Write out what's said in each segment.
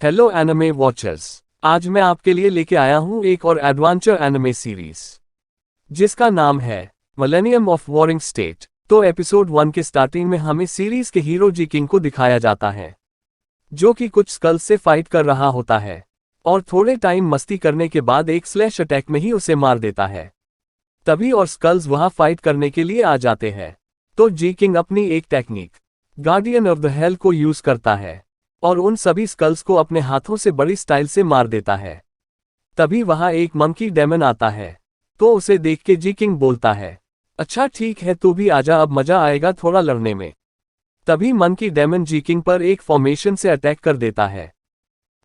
Hello anime watchers. आज मैं आपके लिए लेके आया हूँ एक और एडवेंचर एनिमे सीरीज जिसका नाम है मिलेनियम ऑफ वॉरिंग स्टेट। तो एपिसोड 1 के स्टार्टिंग में हमें सीरीज के हीरो जी किंग को दिखाया जाता है जो कि कुछ स्कल्स से फाइट कर रहा होता है और थोड़े टाइम मस्ती करने के बाद एक स्लैश अटैक में ही उसे मार देता है। तभी और स्कल्स वहां फाइट करने के लिए आ जाते हैं। तो जी किंग अपनी एक technique guardian of the hell को यूज करता है और उन सभी स्कल्स को अपने हाथों से बड़ी स्टाइल से मार देता है। तभी वहां एक मंकी डेमन आता है तो उसे देख के जी किंग बोलता है, अच्छा ठीक है तू भी आजा, अब मजा आएगा थोड़ा लड़ने में। तभी मंकी डेमन जी किंग पर एक फॉर्मेशन से अटैक कर देता है।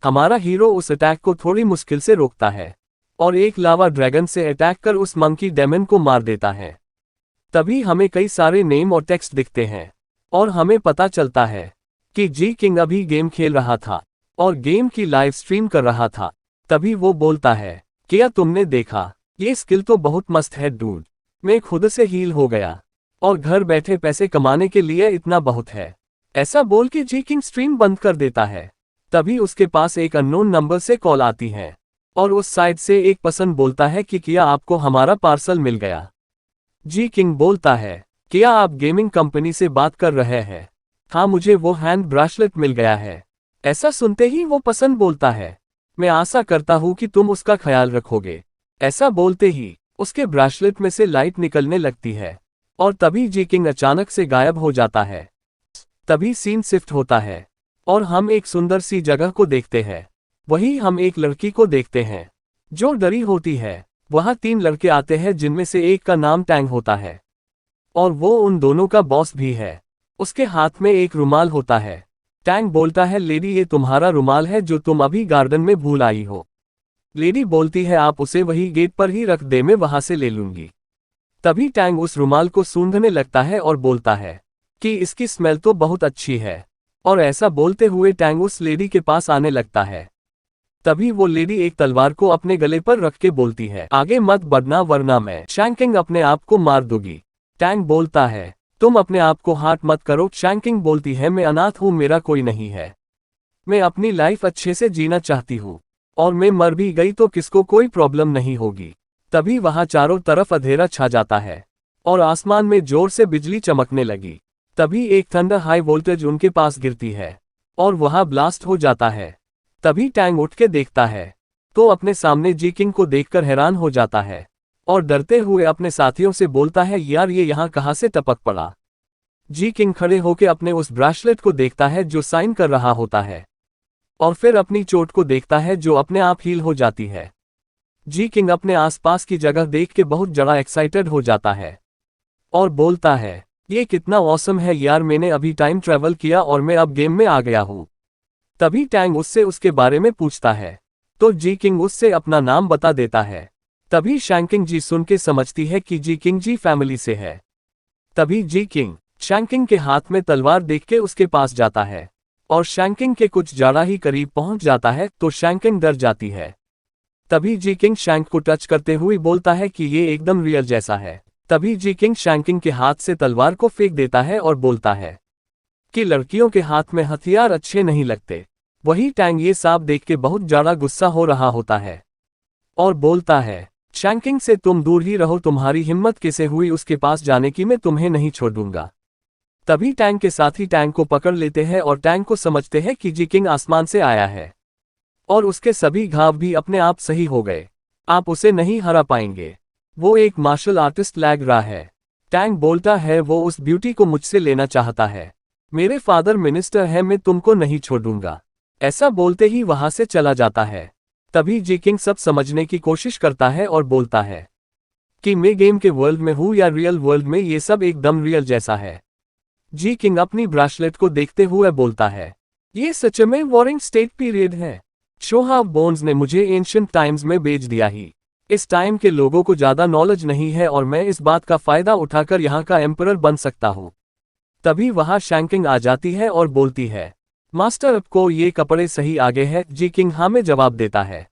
हमारा हीरो उस अटैक को थोड़ी मुश्किल से रोकता है और एक लावा ड्रैगन से अटैक कर उस मंकी डेमन को मार देता है। तभी हमें कई सारे नेम और टेक्स्ट दिखते हैं और हमें पता चलता है कि जी किंग अभी गेम खेल रहा था और गेम की लाइव स्ट्रीम कर रहा था। तभी वो बोलता है, क्या तुमने देखा, ये स्किल तो बहुत मस्त है डूड, मैं खुद से हील हो गया और घर बैठे पैसे कमाने के लिए इतना बहुत है। ऐसा बोल के जी किंग स्ट्रीम बंद कर देता है। तभी उसके पास एक अननोन नंबर से कॉल आती है और उस साइड से एक पर्सन बोलता है कि क्या आपको हमारा पार्सल मिल गया। जी किंग बोलता है, क्या आप गेमिंग कंपनी से बात कर रहे हैं? हाँ, मुझे वो हैंड ब्रेसलेट मिल गया है। ऐसा सुनते ही वो पर्सन बोलता है, मैं आशा करता हूँ कि तुम उसका ख्याल रखोगे। ऐसा बोलते ही उसके ब्रेसलेट में से लाइट निकलने लगती है और तभी जी किंग अचानक से गायब हो जाता है। तभी सीन शिफ्ट होता है और हम एक सुंदर सी जगह को देखते हैं। वहीं हम एक लड़की को देखते हैं जो डरी होती है। वहां 3 लड़के आते हैं जिनमें से एक का नाम टैंग होता है और वो उन दोनों का बॉस भी है। उसके हाथ में एक रुमाल होता है। टैंग बोलता है, लेडी ये तुम्हारा रुमाल है जो तुम अभी गार्डन में भूल आई हो। लेडी बोलती है, आप उसे वही गेट पर ही रख दे, मैं वहां से ले लूंगी। तभी टैंग उस रुमाल को सूंघने लगता है और बोलता है कि इसकी स्मेल तो बहुत अच्छी है। और ऐसा बोलते हुए टैंग उस लेडी के पास आने लगता है। तभी वो लेडी एक तलवार को अपने गले पर रख के बोलती है, आगे मत बढ़ना वरना मैं शैंकिंग अपने आप को मार दूंगी। टैंग बोलता है, तुम अपने आप को हार्ट मत करो। शैंकिंग बोलती है, मैं अनाथ हूं, मेरा कोई नहीं है, मैं अपनी लाइफ अच्छे से जीना चाहती हूँ और मैं मर भी गई तो किसको कोई प्रॉब्लम नहीं होगी। तभी वहां चारों तरफ अंधेरा छा जाता है और आसमान में जोर से बिजली चमकने लगी। तभी एक थंडर हाई वोल्टेज उनके पास गिरती है और वहां ब्लास्ट हो जाता है। तभी टैंग उठ के देखता है तो अपने सामने जी किंग को देखकर हैरान हो जाता है और डरते हुए अपने साथियों से बोलता है, यार ये यहाँ कहाँ से टपक पड़ा। जी किंग खड़े होकर अपने उस ब्रेसलेट को देखता है जो साइन कर रहा होता है और फिर अपनी चोट को देखता है जो अपने आप हील हो जाती है। जी किंग अपने आसपास की जगह देख के बहुत ज़्यादा एक्साइटेड हो जाता है और बोलता है, ये कितना ऑसम है यार, मैंने अभी टाइम ट्रैवल किया और मैं अब गेम में आ गया हूँ। तभी टैंग उससे उसके बारे में पूछता है तो जी किंग उससे अपना नाम बता देता है। तभी शैंकिंग जी सुन के समझती है कि जी किंग जी फैमिली से है। तभी जी किंग शैंकिंग के हाथ में तलवार देख के उसके पास जाता है और शैंकिंग के कुछ ज़्यादा ही करीब पहुंच जाता है तो शैंकिंग डर जाती है। तभी जी किंग शैंक को टच करते हुए बोलता है कि ये एकदम रियल जैसा है। तभी जी किंग शैंकिंग के हाथ से तलवार को फेंक देता है और बोलता है कि लड़कियों के हाथ में हथियार अच्छे नहीं लगते। वही टैंग ये सब देख के बहुत ज़्यादा गुस्सा हो रहा होता है और बोलता है, शैंकिंग से तुम दूर ही रहो, तुम्हारी हिम्मत कैसे हुई उसके पास जाने की, मैं तुम्हें नहीं छोड़ दूंगा। तभी टैंग के साथी टैंग को पकड़ लेते हैं और टैंग को समझते हैं कि जी किंग आसमान से आया है और उसके सभी घाव भी अपने आप सही हो गए। आप उसे नहीं हरा पाएंगे, वो एक मार्शल आर्टिस्ट लग रहा है। टैंग बोलता है, वो उस ब्यूटी को मुझसे लेना चाहता है, मेरे फादर मिनिस्टर है, मैं तुमको नहीं छोड़ूंगा। ऐसा बोलते ही वहां से चला जाता है। तभी जी किंग सब समझने की कोशिश करता है और बोलता है कि मैं गेम के वर्ल्ड में हूँ या रियल वर्ल्ड में, ये सब एकदम रियल जैसा है। जी किंग अपनी ब्रेसलेट को देखते हुए बोलता है, ये सच में वॉरिंग स्टेट पीरियड है। शोहा ऑफ बोन्स ने मुझे एंशिएंट टाइम्स में भेज दिया ही। इस टाइम के लोगों को ज़्यादा नॉलेज नहीं है और मैं इस बात का फ़ायदा उठाकर यहाँ का एम्परर बन सकता हूँ। तभी वहाँ शैंकिंग आ जाती है और बोलती है, मास्टर आपको ये कपड़े सही आगे है। जी किंग हाँ में जवाब देता है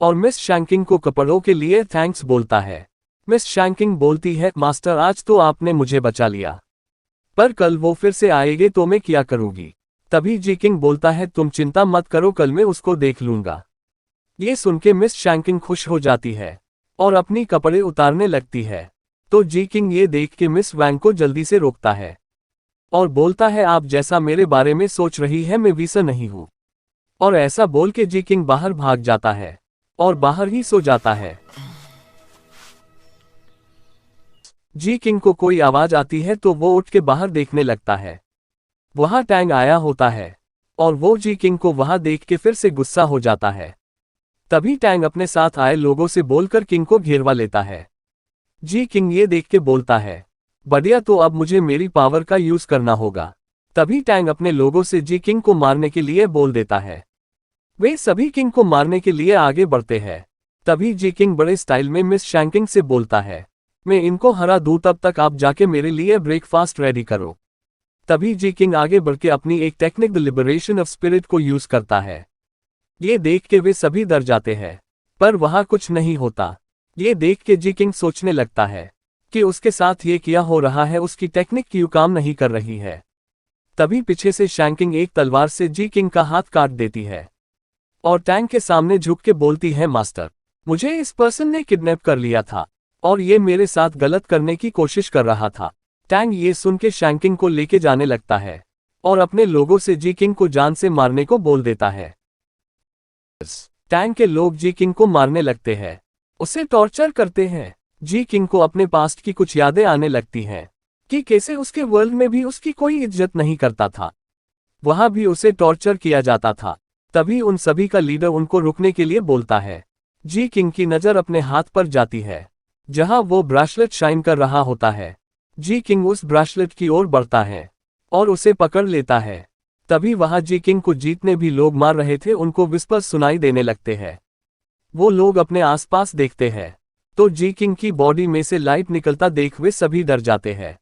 और मिस शैंकिंग को कपड़ों के लिए थैंक्स बोलता है। मिस शैंकिंग बोलती है, मास्टर आज तो आपने मुझे बचा लिया, पर कल वो फिर से आएंगे तो मैं क्या करूँगी। तभी जी किंग बोलता है, तुम चिंता मत करो, कल मैं उसको देख लूंगा। ये सुन के मिस शैंकिंग खुश हो जाती है और अपनी कपड़े उतारने लगती है। तो जी किंग ये देख के मिस वैंग को जल्दी से रोकता है और बोलता है, आप जैसा मेरे बारे में सोच रही है मैं वैसा नहीं हूं। और ऐसा बोल के जी किंग बाहर भाग जाता है और बाहर ही सो जाता है। जी किंग को कोई आवाज आती है तो वो उठ के बाहर देखने लगता है। वहां टैंग आया होता है और वो जी किंग को वहां देख के फिर से गुस्सा हो जाता है। तभी टैंग अपने साथ आए लोगों से बोलकर किंग को घेरवा लेता है। जी किंग ये देख के बोलता है, बढ़िया, तो अब मुझे मेरी पावर का यूज करना होगा। तभी टैंग अपने लोगों से जी किंग को मारने के लिए बोल देता है। वे सभी किंग को मारने के लिए आगे बढ़ते हैं। तभी जी किंग बड़े स्टाइल में मिस शैंकिंग से बोलता है, मैं इनको हरा दूं, तब तक आप जाके मेरे लिए ब्रेकफास्ट रेडी करो। तभी जी किंग आगे बढ़ के अपनी एक technique the liberation of spirit को यूज करता है। ये देख के वे सभी डर जाते हैं, पर वहां कुछ नहीं होता। ये देख के जी किंग सोचने लगता है कि उसके साथ ये किया हो रहा है, उसकी टेक्निक क्यों काम नहीं कर रही है। तभी पीछे से शैंकिंग एक तलवार से जी किंग का हाथ काट देती है और टैंग के सामने झुक के बोलती है, मास्टर, मुझे इस पर्सन ने किडनैप कर लिया था और ये मेरे साथ गलत करने की कोशिश कर रहा था। टैंग ये सुन के शैंकिंग को लेके जाने लगता है और अपने लोगों से जी किंग को जान से मारने को बोल देता है। टैंग के लोग जी किंग को मारने लगते हैं, उसे टॉर्चर करते हैं। जी किंग को अपने पास्ट की कुछ यादें आने लगती हैं कि कैसे उसके वर्ल्ड में भी उसकी कोई इज्जत नहीं करता था, वहां भी उसे टॉर्चर किया जाता था। तभी उन सभी का लीडर उनको रुकने के लिए बोलता है। जी किंग की नजर अपने हाथ पर जाती है जहां वो ब्रेसलेट शाइन कर रहा होता है। जी किंग उस ब्रेसलेट की ओर बढ़ता है और उसे पकड़ लेता है। तभी वहां जी किंग को जितने भी लोग मार रहे थे उनको विस्पर्स सुनाई देने लगते हैं। वो लोग अपने आसपास देखते हैं तो जी किंग की बॉडी में से लाइट निकलता देख वे सभी डर जाते हैं।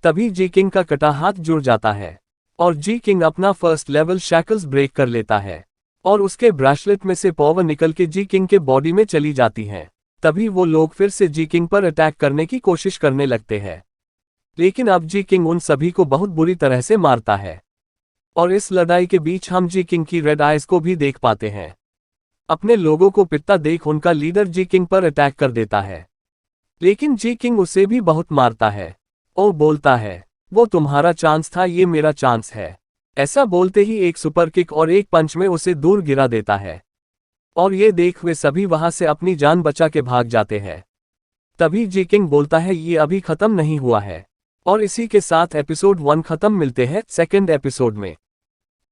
तभी जी किंग का कटा हाथ जुड़ जाता है और जी किंग अपना फर्स्ट लेवल शैकल्स ब्रेक कर लेता है और उसके ब्रेसलेट में से पावर निकल के जी किंग के बॉडी में चली जाती है। तभी वो लोग फिर से जी किंग पर अटैक करने की कोशिश करने लगते हैं, लेकिन अब जी किंग उन सभी को बहुत बुरी तरह से मारता है। और इस लड़ाई के बीच हम जी किंग की रेड आइज को भी देख पाते हैं। अपने लोगों को पिटता देख उनका लीडर जी किंग पर अटैक कर देता है, लेकिन जी किंग उसे भी बहुत मारता है और बोलता है, वो तुम्हारा चांस था, ये मेरा चांस है। ऐसा बोलते ही एक सुपर किक और एक पंच में उसे दूर गिरा देता है और ये देख वे सभी वहां से अपनी जान बचा के भाग जाते हैं। तभी जी किंग बोलता है, ये अभी खत्म नहीं हुआ है। और इसी के साथ एपिसोड 1 खत्म। मिलते हैं सेकंड एपिसोड में।